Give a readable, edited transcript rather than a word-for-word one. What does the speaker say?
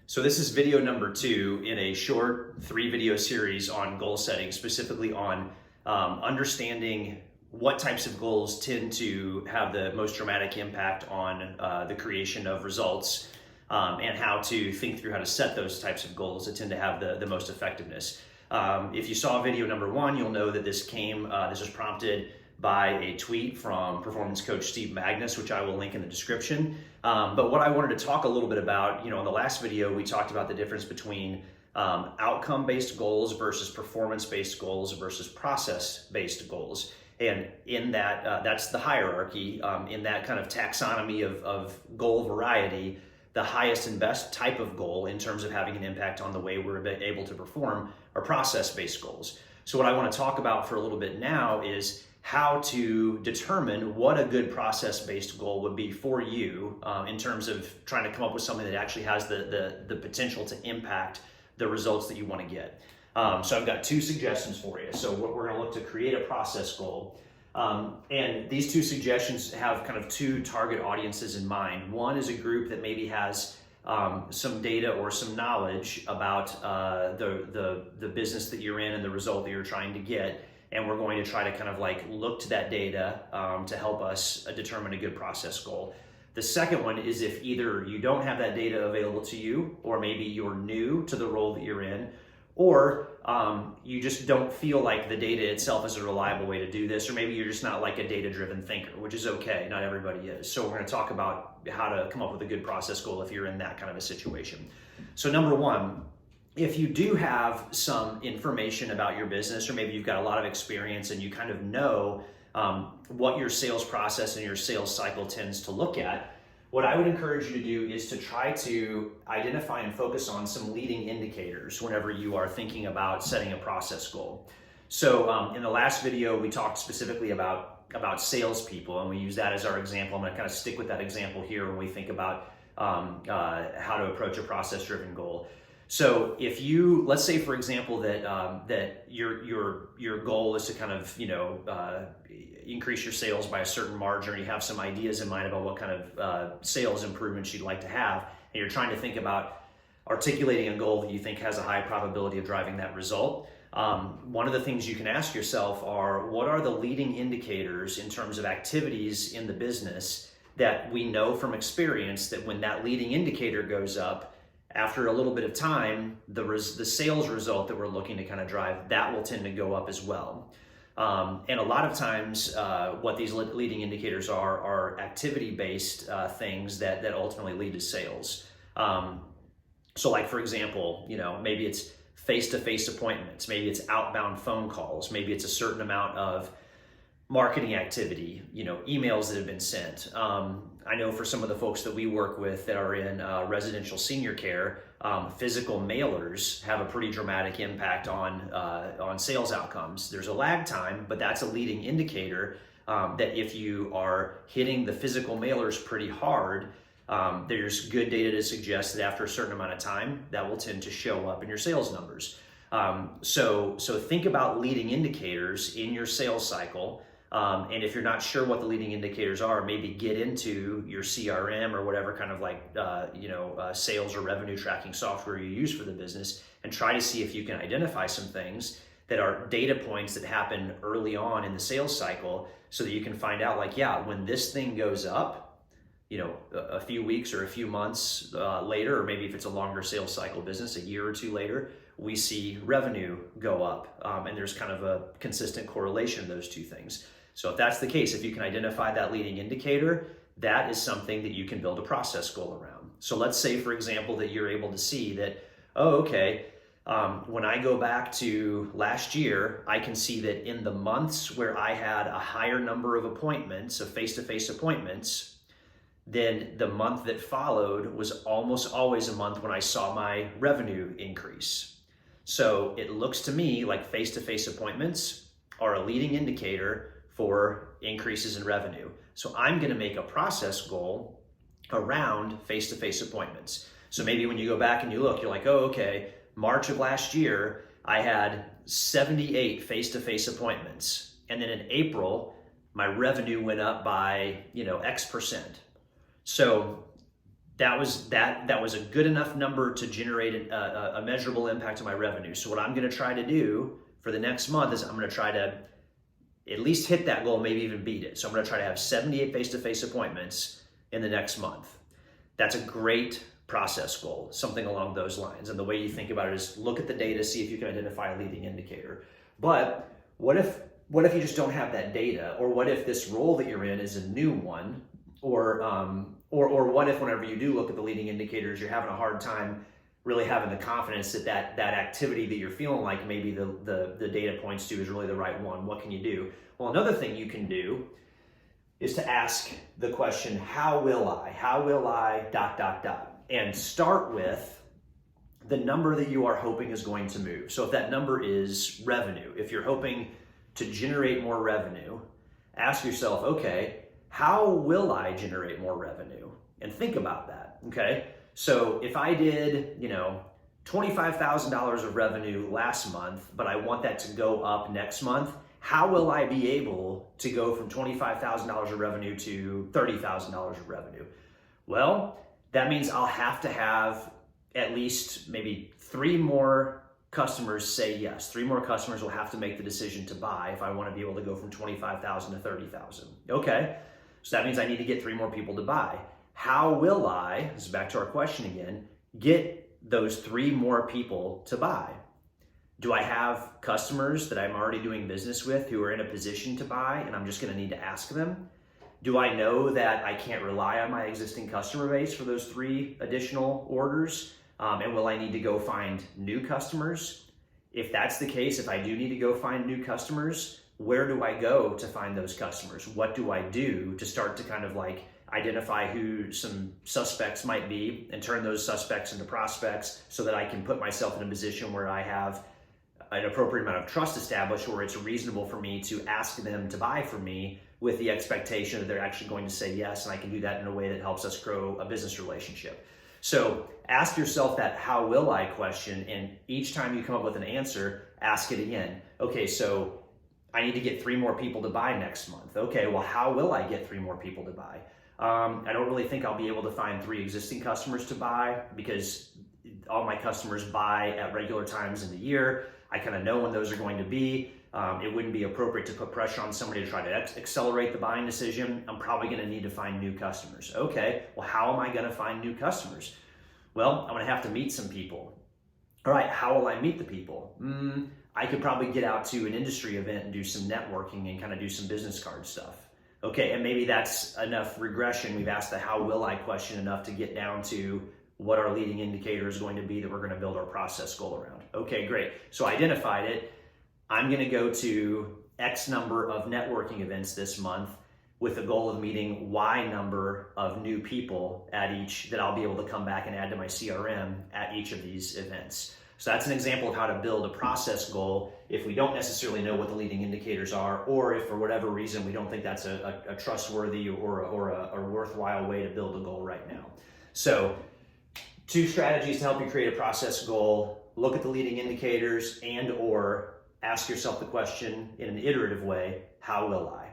So this is video number 2 in a short 3-video series on goal setting, specifically on understanding what types of goals tend to have the most dramatic impact on the creation of results, and how to think through how to set those types of goals that tend to have the most effectiveness. If you saw video number 1, you'll know that this was prompted by a tweet from performance coach Steve Magnus, which I will link in the description. But what I wanted to talk a little bit about, in the last video, we talked about the difference between outcome-based goals versus performance-based goals versus process-based goals. And in that, that's the hierarchy. In that kind of taxonomy of goal variety, the highest and best type of goal in terms of having an impact on the way we're able to perform are process-based goals. So what I want to talk about for a little bit now is how to determine what a good process-based goal would be for you in terms of trying to come up with something that actually has the potential to impact the results that you want to get. So I've got 2 suggestions for you. So we're going to look to create a process goal. And these 2 suggestions have kind of 2 target audiences in mind. One is a group that maybe has some data or some knowledge about the business that you're in and the result that you're trying to get. And we're going to try to kind of like look to that data to help us determine a good process goal. The second one is if either you don't have that data available to you, or maybe you're new to the role that you're in, or you just don't feel like the data itself is a reliable way to do this, or maybe you're just not like a data-driven thinker, which is okay, not everybody is. So we're going to talk about how to come up with a good process goal if you're in that kind of a situation. So number 1, if you do have some information about your business, or maybe you've got a lot of experience and you kind of know what your sales process and your sales cycle tends to look at, what I would encourage you to do is to try to identify and focus on some leading indicators whenever you are thinking about setting a process goal. So in the last video, we talked specifically about salespeople, and we use that as our example. I'm going to kind of stick with that example here when we think about how to approach a process-driven goal. So if you, let's say for example that your goal is to kind of increase your sales by a certain margin, or you have some ideas in mind about what kind of sales improvements you'd like to have, and you're trying to think about articulating a goal that you think has a high probability of driving that result. One of the things you can ask yourself are, what are the leading indicators in terms of activities in the business that we know from experience that when that leading indicator goes up, after a little bit of time, the sales result that we're looking to kind of drive, that will tend to go up as well. And a lot of times, what these leading indicators are activity-based things that ultimately lead to sales. So like, for example, maybe it's face-to-face appointments, maybe it's outbound phone calls, maybe it's a certain amount of marketing activity, emails that have been sent. I know for some of the folks that we work with that are in residential senior care, physical mailers have a pretty dramatic impact on sales outcomes. There's a lag time, but that's a leading indicator that if you are hitting the physical mailers pretty hard, there's good data to suggest that after a certain amount of time, that will tend to show up in your sales numbers. So think about leading indicators in your sales cycle. And if you're not sure what the leading indicators are, maybe get into your CRM or whatever kind of like, sales or revenue tracking software you use for the business, and try to see if you can identify some things that are data points that happen early on in the sales cycle, so that you can find out like, when this thing goes up, a few weeks or a few months later, or maybe if it's a longer sales cycle business, a year or 2 later, we see revenue go up. And there's kind of a consistent correlation of those 2 things. So if that's the case, if you can identify that leading indicator, that is something that you can build a process goal around. So let's say, for example, that you're able to see that, when I go back to last year, I can see that in the months where I had a higher number of appointments, of face-to-face appointments, then the month that followed was almost always a month when I saw my revenue increase. So it looks to me like face-to-face appointments are a leading indicator for increases in revenue. So I'm going to make a process goal around face-to-face appointments. So maybe when you go back and you look, you're like, March of last year, I had 78 face-to-face appointments. And then in April, my revenue went up by, X percent. So that was a good enough number to generate a measurable impact on my revenue. So what I'm going to try to do for the next month is I'm going to try to at least hit that goal, maybe even beat it. So I'm going to try to have 78 face-to-face appointments in the next month. That's a great process goal, something along those lines. And the way you think about it is look at the data, see if you can identify a leading indicator. But what if you just don't have that data? Or what if this role that you're in is a new one? Or what if whenever you do look at the leading indicators, you're having a hard time really having the confidence that activity that you're feeling like maybe the data points to is really the right one? What can you do? Well, another thing you can do is to ask the question, how will I, and start with the number that you are hoping is going to move. So if that number is revenue, if you're hoping to generate more revenue, ask yourself, okay, how will I generate more revenue? And think about that, okay? So if I did, $25,000 of revenue last month, but I want that to go up next month, how will I be able to go from $25,000 of revenue to $30,000 of revenue? Well, that means I'll have to have at least maybe 3 more customers say yes. 3 more customers will have to make the decision to buy if I want to be able to go from 25,000 to 30,000. Okay, so that means I need to get 3 more people to buy. How will I, this is back to our question again, get those 3 more people to buy? Do I have customers that I'm already doing business with who are in a position to buy and I'm just going to need to ask them? Do I know that I can't rely on my existing customer base for those 3 additional orders? And will I need to go find new customers? If that's the case, if I do need to go find new customers, where do I go to find those customers? What do I do to start to kind of like identify who some suspects might be and turn those suspects into prospects so that I can put myself in a position where I have an appropriate amount of trust established where it's reasonable for me to ask them to buy from me with the expectation that they're actually going to say yes, and I can do that in a way that helps us grow a business relationship. So ask yourself that how will I question, and each time you come up with an answer, ask it again. Okay, so I need to get 3 more people to buy next month. Okay, well, how will I get 3 more people to buy? I don't really think I'll be able to find 3 existing customers to buy because all my customers buy at regular times in the year. I kind of know when those are going to be. It wouldn't be appropriate to put pressure on somebody to try to accelerate the buying decision. I'm probably going to need to find new customers. Okay, well, how am I going to find new customers? Well, I'm going to have to meet some people. All right, how will I meet the people? I could probably get out to an industry event and do some networking and kind of do some business card stuff. Okay, and maybe that's enough regression. We've asked the how will I question enough to get down to what our leading indicator is going to be that we're going to build our process goal around. Okay, great. So I identified it. I'm going to go to X number of networking events this month with the goal of meeting Y number of new people at each that I'll be able to come back and add to my CRM at each of these events. So that's an example of how to build a process goal if we don't necessarily know what the leading indicators are, or if for whatever reason we don't think that's a trustworthy or a worthwhile way to build a goal right now. So 2 strategies to help you create a process goal: look at the leading indicators and or ask yourself the question in an iterative way, how will I?